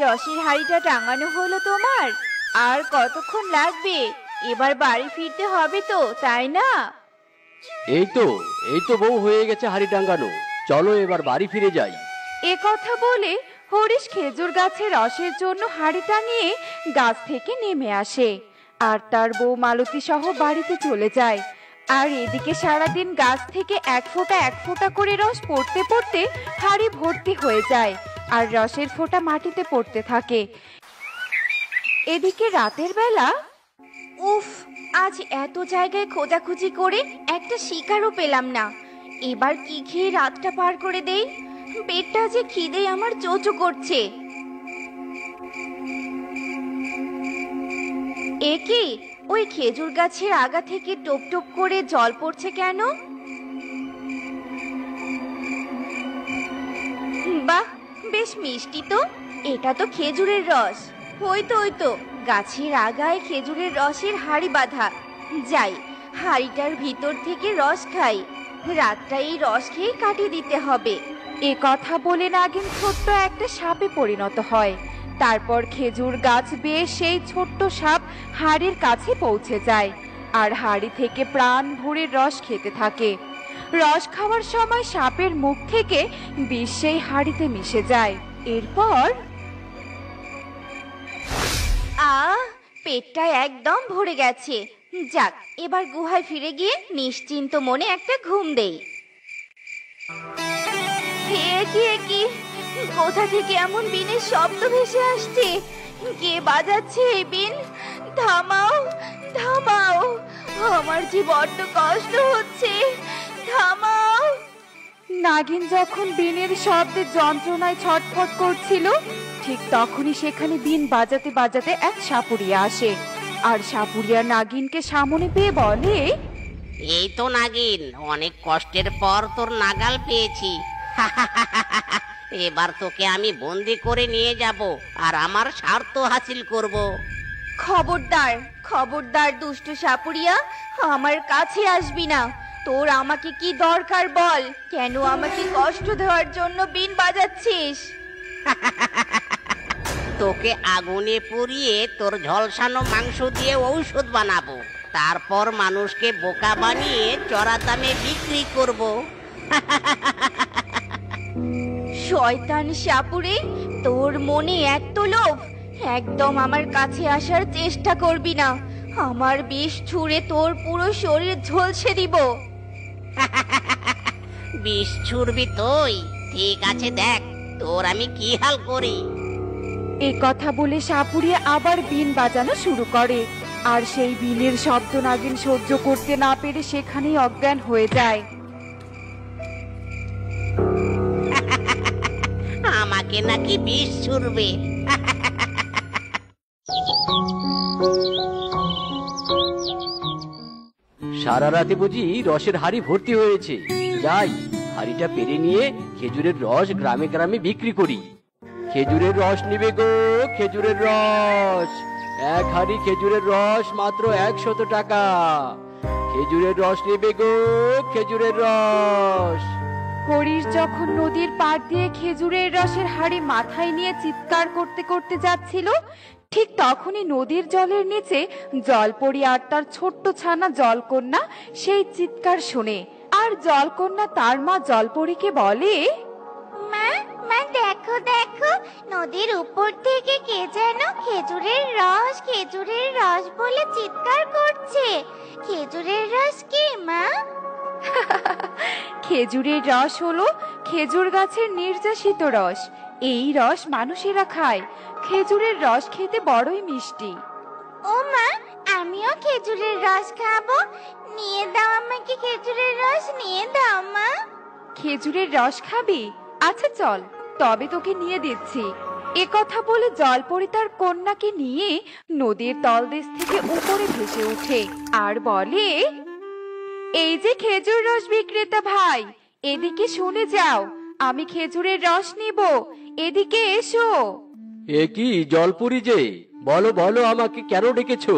রসের হাঁড়িটা টাঙানো হলো তোমার? আর কতক্ষণ লাগবে? এবার বাড়ি ফিরতে হবে তো, তাই না? এই তো এই তো বউ, হয়ে গেছে হাড়ি টাঙ্গানো। চলো এবার বাড়ি ফিরে যাই। এ কথা বলে হরিশ খেজুর গাছে রসের জন্য হাঁড়ি টাঙিয়ে গাছ থেকে নেমে আসে আর তার বউ মালতী সহ বাড়িতে চলে যায়। আর এদিকে সারাদিন গাছ থেকে এক ফোঁটা করে রস পড়তে পড়তে হাঁড়ি ভর্তি হয়ে যায় আর রসের ফোঁটা মাটিতে পড়তে থাকে। এদিকে রাতের বেলা, উফ, আজ এত জায়গায় খোঁজাখুঁজি করে একটা শিকারও পেলাম না। এবার কি খেয়ে রাতটা পার করে দেই? পেটটা যে খিদে আমার চোচো করছে। এ কি, ওই খেজুর গাছের আগা থেকে টোপ টোপ করে জল পড়ছে কেন? বাহ, বেশ মিষ্টি তো। এটা তো খেজুরের রস। ওই তো গাছের আগায় খেজুরের রসের হাঁড়ি বাঁধা। যাই, হাঁড়িটার ভিতর থেকে রস খাই। রাতটা এই রস খেয়ে কাটিয়ে দিতে হবে। এ কথা বলে নাগিন ছোট্ট একটা সাপে পরিণত হয়। তারপর খেজুর গাছ বেয়ে সেই ছোট্ট সাপ হাঁড়ির কাছে পৌঁছে যায় আর হাঁড়ি থেকে প্রাণ ভরে রস খেতে থাকে। রস খাওয়ার সময় সাপের মুখ থেকে বিষ সেই হাঁড়িতে মিশে যায়। এরপর পেটটা একদম ভরে গেছে। যাক, এবার গুহায় ফিরে গিয়ে নিশ্চিন্ত মনে একটা ঘুম দেই। কি কোথা থেকে এমন বিনের শব্দ ভেসে আসছে? কে বাজাচ্ছে এই বিন? থামাও থামাও, আমার যে বড্ড কষ্ট হচ্ছে, থামাও। নাগিন যখন বিনের শব্দে যন্ত্রণায় ছটফট করছিল, ঠিক তখনই সেখানে বিন বাজাতে বাজাতে এক সাপুরিয়া আসে আর সাপুরিয়া নাগিনকে সামনে পেয়ে বলে, এই তো নাগিন, অনেক কষ্টের পর তোর নাগাল পেয়েছি। এবার তোকে আমি বন্দি করে নিয়ে যাব আর আমার স্বার্থ হাসিল করব। খবরদার খবরদার দুষ্ট সাপুরিয়া, আমার কাছে আসবি না। তোর আমাকে কি দরকার বল? কেন আমাকে কষ্ট দেওয়ার জন্য বিন বাজাচ্ছিস? তোকে আগুনে পুড়িয়ে তোর ঝলসানো মাংস দিয়ে ঔষধ বানাবো, তারপর মানুষকে বোকা বানিয়ে চড়া দামে বিক্রি করব। শয়তান সাপুরে, তোর মনে এত লোভ! একদম আমার কাছে আসার চেষ্টা করবি না। আমার বিষ ছুঁড়ে তোর পুরো শরীর ঝলসে দিব। বিষ ছুড়বি তুই? ঠিক আছে, দেখ তোর আমি কি হাল করি। এ কথা বলে সাপুরিয়া আবার বিন বাজানো শুরু করে আর সেই বিনের শব্দ নাগিন সহ্য করতে না পেরে সেখানেই অজ্ঞান হয়ে যায়। আমাকে নাকি বিষ ছুড়বে? সারা রাতে বুঝি রসের হাড়ি ভর্তি হয়েছে। যাই, হাড়িটা পেরে নিয়ে খেজুরের রস গ্রামে গ্রামে বিক্রি করি। খেজুরের রস নিবে গো, খেজুরের রস। এক হাড়ি খেজুরের রস মাত্র 100 টাকা। খেজুরের রস নেবে গো, খেজুরের রস। হরিশ যখন নদীর পাড় দিয়ে খেজুরের রসের হাড়ি মাথায় নিয়ে চিৎকার করতে করতে যাচ্ছিল, ঠিক তখনই নদীর জলের নিচে জলপরি আর তার ছোট্ট ছানা জলকন্যা সেই চিৎকার শুনে। আর জলকন্যা তার মা জলপরীকে বলে, মা মা, দেখো দেখো, নদীর উপর থেকে কে যেন খেজুরের রস বলে চিৎকার করছে। খেজুরের রস কি মা? খেজুরের রস হলো খেজুর গাছের নির্যাসিত রস। এই রস মানুষেরা খায়। খেজুরের রস খেতে বড়ই মিষ্টি। ও মা, আমিও খেজুরের রস খাবো। নিয়ে দাও আমাকে খেজুরের রস, নিয়ে দাও মা। খেজুরের রস খাবি? আচ্ছা চল, তবে তোকে নিয়ে দিচ্ছি। এ কথা বলে জলপরি তার কন্যাকে নিয়ে নদীর তলদেশ থেকে উপরে ভেসে ওঠে আর বলে, এই যে খেজুর রস বিক্রেতা ভাই, এদিকে শুনে যাও, আমি খেজুরের রস নিব, এদিকে এসো। এ কি জলপুরি যে, বলো বলো, আমাকে কেন ডেকেছো?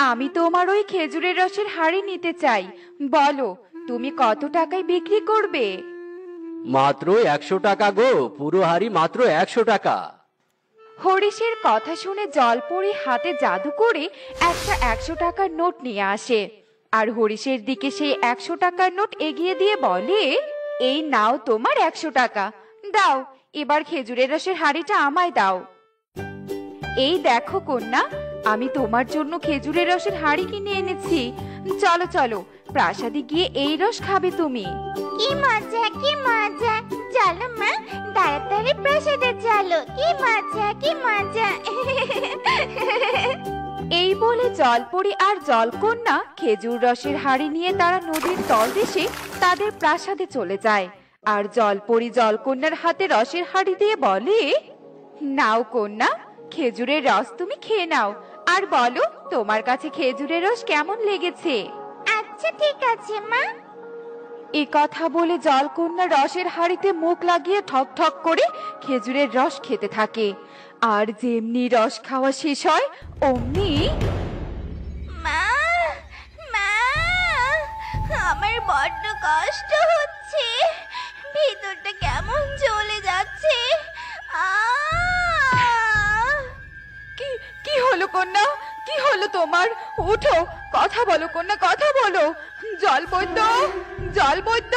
আমি তোমার ওই খেজুরের রসের হাড়ি নিতে চাই। বলো, তুমি কত টাকায় বিক্রি করবে? মাত্র 100 টাকা গো, পুরো হাড়ি মাত্র 100 টাকা। হরিশের কথা শুনে জলপরি হাতে জাদু করে একটা 100 টাকার নোট নিয়ে আসে। আর হরিশের দিকে সেই 100 টাকার নোট এগিয়ে দিয়ে বলে, এই নাও তোমার 100 টাকা, দাও এবার খেজুরের রসের হাঁড়িটা আমায় দাও। এই দেখো কন্যা, আমি তোমার জন্য খেজুরের রসের হাঁড়ি কিনে এনেছি। চলো চলো, প্রাসাদে গিয়ে এই রস খাবে তুমি। কি মজা কি মজা, চলো মা তাড়াতাড়ি প্রাসাদে চলো, কি মজা কি মজা। এই বলে জলপরি আর জলকন্যা খেজুর রসের হাঁড়ি নিয়ে তারা নদীর তলদেশে তাদের প্রাসাদে চলে যায়। আর জলপরি জলকন্যার হাতে রসের হাঁড়ি দিয়ে বলে, নাও কন্যা, খেজুরের রস তুমি খেয়ে নাও, আর বলো তোমার কাছে খেজুরের রস কেমন লেগেছে। আচ্ছা ঠিক আছে মা। এ কথা বলে জলকন্যা রসের হাঁড়িতে মুখ লাগিয়ে ঠক ঠক করে খেজুরের রস খেতে থাকে। আর যেমনি রস খাওয়া শেষ হয় অমনি মা মা, আমার বড্ড কষ্ট হচ্ছে, ভিতরটা কেমন জ্বলে যাচ্ছে। কি কি হলো কন্যা, কি হলো তোমার? ওঠো, কথা বলো কন্যা, কথা বলো। জলবৈদ্য, জলবৈদ্য!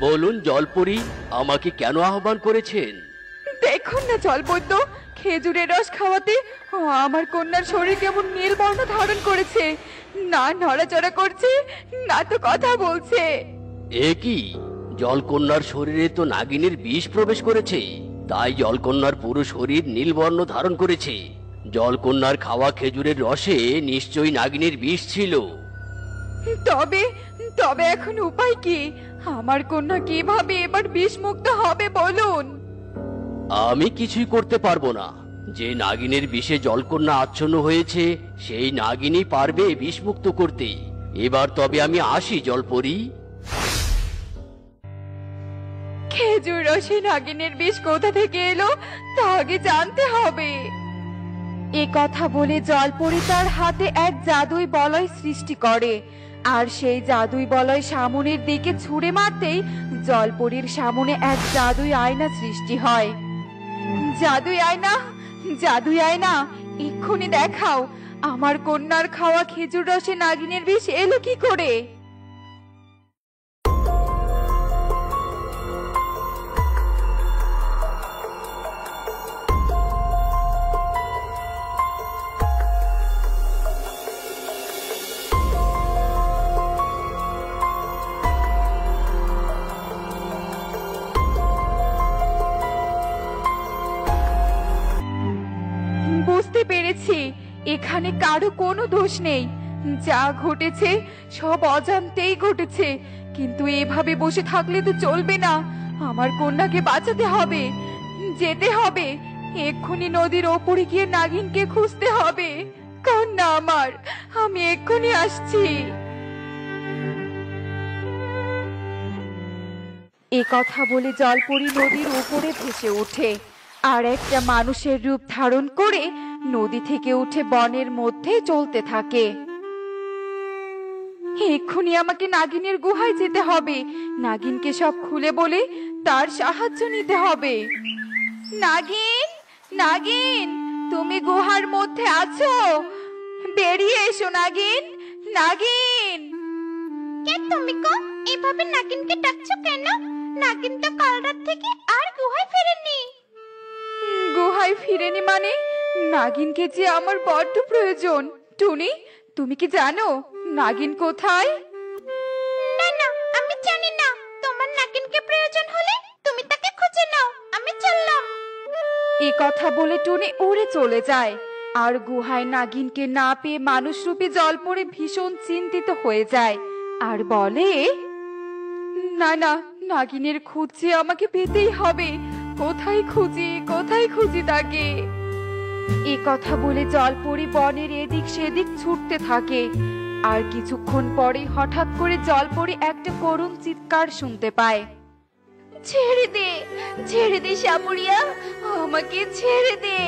বলুন জলপরি, আমাকে কেন আহ্বান করেছেন? দেখুন না জলবৈদ্য, খেজুরের রস খাওয়াতে আমার কন্যার শরীর কেমন নীল বর্ণ ধারণ করেছে, না নড়াচড়া করছে, না তো কথা বলছে। এ কি, জলকন্যার শরীরে তো নাগিনের বিষ প্রবেশ করেছে, তাই জলকন্যার পুরো শরীর নীলবর্ণ ধারণ করেছে। জলকন্যার খাওয়া খেজুরের রসে নিশ্চয়ই নাগিনের বিষ ছিল। তবে তবে এখন উপায় কি? আমার কন্যা কিভাবে এবার বিষ মুক্ত হবে বলুন? আমি কিছুই করতে পারবো না। যে নাগিনের বিষে জলকন্যা আচ্ছন্ন হয়েছে সেই নাগিনই পারবে বিষমুক্ত করতে। এবার তবে আমি আসি জলপরি। খেজুর রসে নাগিনের বিষ কোথা থেকে এলো তা আগে জানতে হবে। এ কথা বলে জলপরি তার হাতে এক জাদুই বলয় সৃষ্টি করে। আর সেই জাদুই বলয় সামনের দিকে ছুঁড়ে মারতেই জলপরির সামনে এক জাদুই আয়না সৃষ্টি হয়। জাদুই আয়না, জাদুই আয়না, এক্ষুনি দেখাও আমার কন্যার খাওয়া খেজুর রসে নাগিনের বিষ এলো কি করে। বুঝতে পেরেছি, এখানে কারো কোনো দোষ নেই, যা ঘটেছে সব অজান্তেই ঘটেছে। কিন্তু এভাবে বসে থাকলে তো চলবে না, আমার কন্যাকে বাঁচাতে হবে, যেতে হবে, এক্ষুনি নদীর ওপরে গিয়ে নাগিনকে খুঁজতে হবে। কন্যা আমার, আমি এক্ষুনি আসছি। এ কথা বলে জলপরি নদীর উপরে ভেসে ওঠে আর একটা মানুষের রূপ ধারণ করে নদী থেকে উঠে বনের মধ্যে চলতে থাকে। এক্ষুনি আমাকে নাগিনের গুহায় যেতে হবে, নাগিনকে সব খুলে বলে তার সাহায্য নিতে হবে। নাগিন, নাগিন, তুমি গুহার মধ্যে আছো? বেরিয়ে এসো নাগিন, নাগিন। কে তুমি গো? এভাবে নাগিনকে ডাকছো কেন? নাগিন তো কাল রাত থেকে আর গুহায় ফেরেনি। গুহায় ফিরেনি মানে? নাগিনকে যে আমার বড্ড প্রয়োজন। টুনি, তুমি কি জানো নাগিন কোথায়? না না, আমি জানি না। তোমার নাগিনকে প্রয়োজন হলে তুমি তাকে খুঁজে নাও, আমি চললাম। এই কথা বলে টুনি উড়ে চলে যায়। আর গুহায় নাগিনকে না পেয়ে মানুষরূপী জলপরি ভীষণ চিন্তিত হয়ে যায় আর বলে, না না, নাগিনের খোঁজ যে আমাকে পেতেই হবে। কোথায় খুঁজি, কোথায় খুঁজি তাকে? এ কথা বলে জলপরি বনের এদিক সেদিক ছুটতে থাকে। আর কিছুক্ষণ পরে হঠাৎ করে জলপরি একটা করুণ চিৎকার শুনতে পায়। ছেড়ে দে, ছেড়ে দে সাপুরিয়া, আমাকে ছেড়ে দে।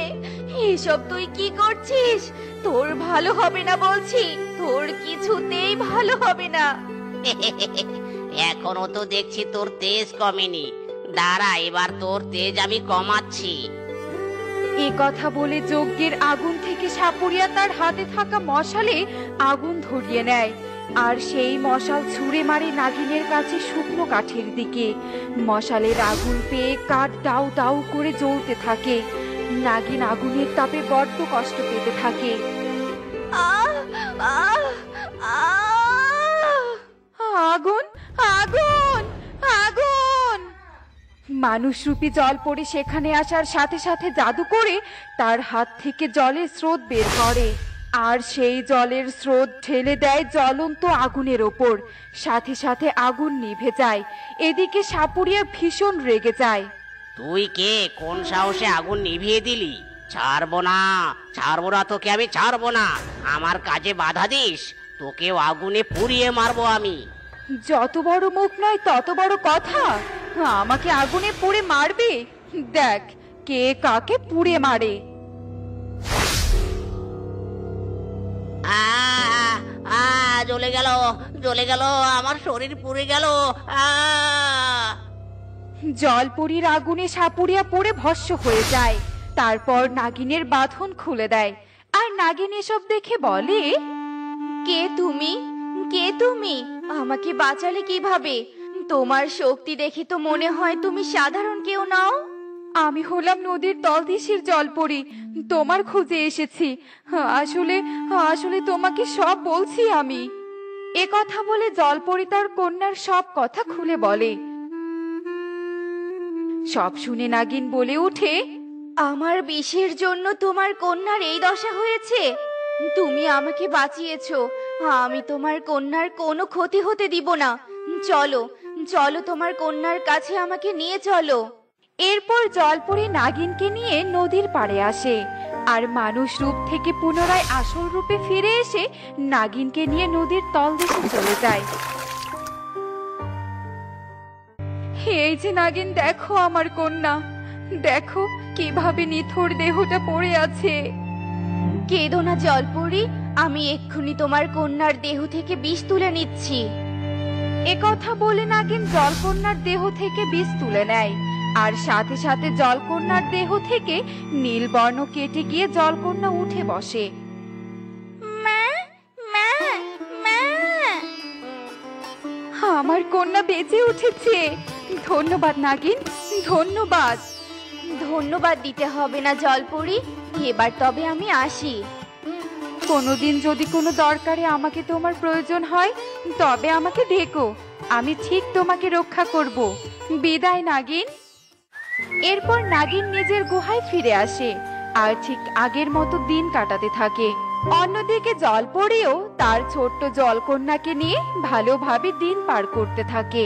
এসব তুই কি করছিস? তোর ভালো হবে না বলছি, তোর কিছুতেই ভালো হবে না। এখনো তো দেখছি তোর তেজ কমেনি। দাঁড়া, এবার তোর তেজ আমি কমাচ্ছি। এ কথা বলে যজ্ঞের আগুন থেকে সাপুরিয়া তার হাতে থাকা মশালে আগুন ধরিয়ে নেয় আর সেই মশাল ছুঁড়ে মারে নাগিনের কাছে শুকনো কাঠের দিকে। মশালের আগুন পেয়ে কাঠ দাউ দাউ করে জ্বলতে থাকে। নাগিন আগুনের তাপে বড্ড কষ্ট পেতে থাকে। আগুন আগুন আগুন! মানুষরূপী জলপরি সেখানে আসার সাথে সাথে জাদু করে তার হাত থেকে জলের স্রোত বের করে আর সেই জলের স্রোত ঠেলে দেয় জ্বলন্ত আগুনের ওপর। সাথে সাথে আগুন নিভে যায়। এদিকে সাপুরিয়া ভীষণ রেগে যায়। তুই কে? কোন সাহসে আগুন নিভিয়ে দিলি? ছাড়বো না, ছাড়বো না তোকে, আমি ছাড়বো না। আমার কাজে বাধা দিস, তোকেও আগুনে পুড়িয়ে মারবো আমি। যত বড় মুখ নয় তত বড় কথা। আমাকে আগুনে পুড়ে মারবে? দেখ কে কাকে পুড়ে মারে। জ্বলে গেল, জ্বলে গেল, আমার শরীর পুড়ে গেল। জলপরীর আগুনে সাপুরিয়া পড়ে ভস্ম হয়ে যায়। তারপর নাগিনের বাঁধন খুলে দেয় আর নাগিন এসব দেখে বলে, কে তুমি? কে তুমি? আমাকে বাঁচালে কিভাবে? তোমার শক্তি দেখে তো মনে হয় তুমি সাধারণ কেউ নাও। আমি হলাম নদীর তলদেশের জলপরি, তোমার খোঁজে এসেছি। আসলে আসলে তোমাকে সব বলছি আমি। এ কথা বলে জলপরি তার কন্যার সব কথা খুলে বলে। সব শুনে নাগিন বলে ওঠে, আমার বিষের জন্য তোমার কন্যার এই দশা হয়েছে? তুমি আমাকে বাঁচিয়েছো, আমি তোমার কন্যার কোনো ক্ষতি হতে দিব না। চলো চলো, তোমার কন্যার কাছে আমাকে নিয়ে চলো। এরপর জলপরি নাগিনকে নিয়ে নদীর পাড়ে আসে আর মানুষ রূপ থেকে পুনরায় আসল রূপে ফিরে এসে নাগিনকে নিয়ে নদীর তলদেশে চলে যায়। এই যে নাগিন, দেখো আমার কন্যা, দেখো কিভাবে নিথর দেহটা পড়ে আছে। কেঁদো না জলপরি, আমি এক্ষুনি তোমার কন্যার দেহ থেকে বিষ তুলে নিচ্ছি। এ কথা বলে নাগিন জলকন্যার দেহ থেকে বিষ তুলে নেয় আর সাথে সাথে জলকন্যার দেহ থেকে নীলবর্ণ কেটে গিয়ে জলকন্যা উঠে বসে। মা মা মা! আমার কন্যা বেঁচে উঠেছে। ধন্যবাদ নাগিন, ধন্যবাদ। ধন্যবাদ দিতে হবে না জলপরি, এবার তবে আমি আসি। কোনোদিন যদি কোনো দরকারে আমাকে তোমার প্রয়োজন হয় তবে আমাকে ডেকো, আমি ঠিক তোমাকে রক্ষা করব। বিদায় নাগিন। এরপর নাগিন নিজের গুহায় ফিরে আসে আর ঠিক আগের মতো দিন কাটাতে থাকে। অন্যদিকে জলপরিও তার ছোট্ট জলকন্যাকে নিয়ে ভালোভাবে দিন পার করতে থাকে।